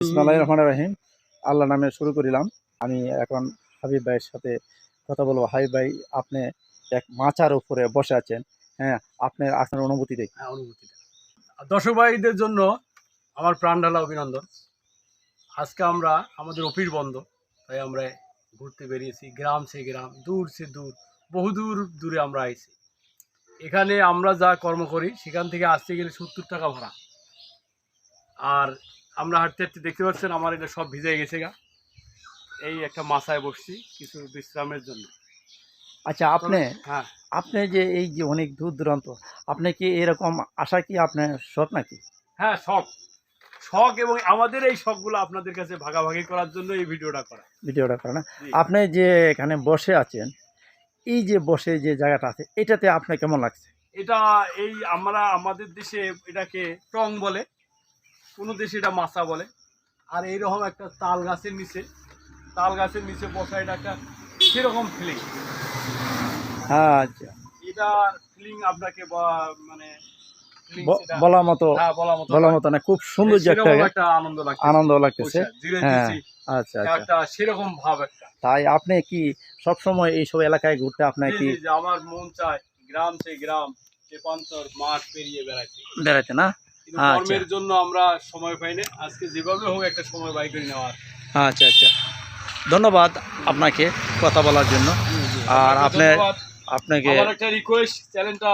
বিসমিল্লাহির রহমানির রহিম। আল্লাহ নামে শুরু করিলাম। আমি এখন হাবিব ভাইয়ের সাথে কথা বলবো। হাবিব ভাই, আপনি এক মাচার উপরে বসে আছেন। হ্যাঁ, আপনার অনুভূতি দেখি। অনুভূতিটা দর্শক ভাইদের জন্য আমার প্রাণ ঢালা অভিনন্দন। আজকে আমরা আমাদের অফিস বন্ধ, তাই আমরা ঘুরতে বেরিয়েছি। গ্রাম সে গ্রাম, দূর সে দূর, বহুদূর দূরে আমরা আইছি। এখানে আমরা যা কর্ম করি সেখান থেকে আসতে গেলে 70 টাকা ভাড়া। আর আমরা হাঁটতে হাঁটতে দেখতে পাচ্ছেন আমার এটা সব ভিজে গেছে গা। এই একটা মাথায় বসছি কিছু বিশ্রামের জন্য। আচ্ছা, হ্যাঁ আপনি যে এই যে অনেক দূর দূরান্ত, আপনি কি এরকম আশা কি আপনার শখ নাকি? হ্যাঁ, শখ শখ এবং আমাদের এই শখগুলো আপনাদের কাছে ভাগাভাগি করার জন্য এই ভিডিওটা করা। ভিডিওটা করে না? জি। আপনি যে এখানে বসে আছেন, এই যে বসে যে জায়গাটা আছে, এটাতে আপনার কেমন লাগছে? এটা এই আমরা আমাদের দেশে এটাকে টং বলে, কোনো দেশে এটা মাছা বলে। আর এইরকম একটা তাল গাছের নিচে বসা, এটা একটা সেরকম ফিলিং। আচ্ছা, এটার ফিলিং আপনাকে মানে বলার মতো হ্যাঁ বলার মতো বলার নয়। মতো না, খুব সুন্দর যে সেরকম একটা একটা আনন্দ লাগতেছে। জিরে হ্যাঁ, দিচ্ছি আচ্ছা আচ্ছা। একটা সেরকম ভাব একটা। তাই আপনি কি সবসময় এইসব এলাকায় ঘুরতে আপনার জি কি জি জি, আমার মন চায় গ্রাম সে গ্রাম, সে প্রান্তর মাঠ পেরিয়ে বেড়াইতে। বেড়াতে না? কিন্তু আচ্ছা কর্মের জন্য আমরা সময় পাই না। আজকে যেভাবে হোক একটা সময় বাই করে নেওয়ার। আচ্ছা আচ্ছা, ধন্যবাদ আপনাকে কথা বলার জন্য। আর আপনাকে আমার একটা রিকোয়েস্ট, চ্যানেলটা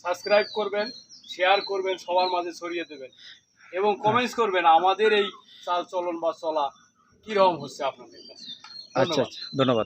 সাবস্ক্রাইব করবেন, শেয়ার করবেন, সবার মাঝে ছড়িয়ে দেবেন এবং কমেন্টস করবেন আমাদের এই চাল চলন বা চলা কিরকম হচ্ছে আপনাদের কাছে। আচ্ছা ধন্যবাদ। আচ্ছা, ধন্যবাদ।